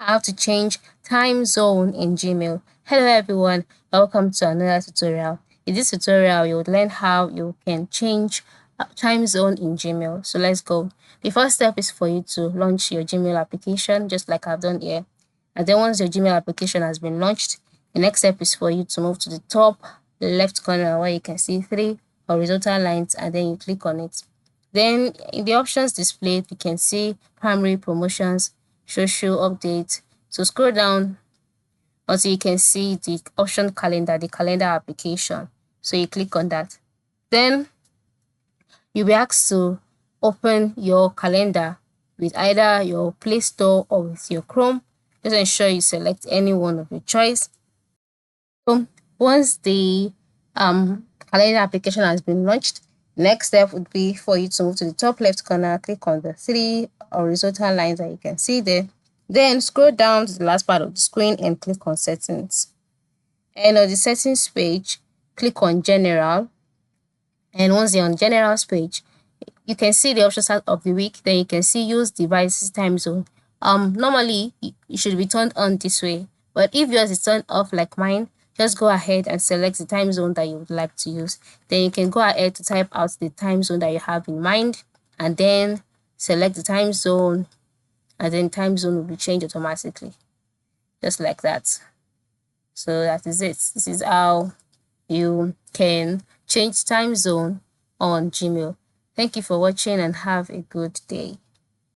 how to change time zone in Gmail. Hello everyone, welcome to another tutorial. In this tutorial, you will learn how you can change time zone in Gmail. So let's go. The first step is for you to launch your Gmail application, just like I've done here. And then once your Gmail application has been launched, the next step is for you to move to the top left corner where you can see 3 horizontal lines, and then you click on it. Then in the options displayed, you can see primary promotions, social updates. So scroll down until you can see the option calendar, the calendar application. So you click on that. Then you'll be asked to open your calendar with either your Play Store or with your Chrome. Just ensure you select any one of your choice. So once the calendar application has been launched, next step would be for you to move to the top left corner, click on the 3 horizontal lines that you can see there. Then scroll down to the last part of the screen and click on settings. And on the settings page, click on general. And once you're on general's page, you can see the options of the week. Then you can see use devices time zone. Normally it should be turned on this way, but if yours is turned off like mine, just go ahead and select the time zone that you would like to use. Then you can go ahead to type out the time zone that you have in mind, and then select the time zone, and then time zone will be changed automatically, just like that. So that is it. This is how you can change time zone on Gmail. Thank you for watching and have a good day.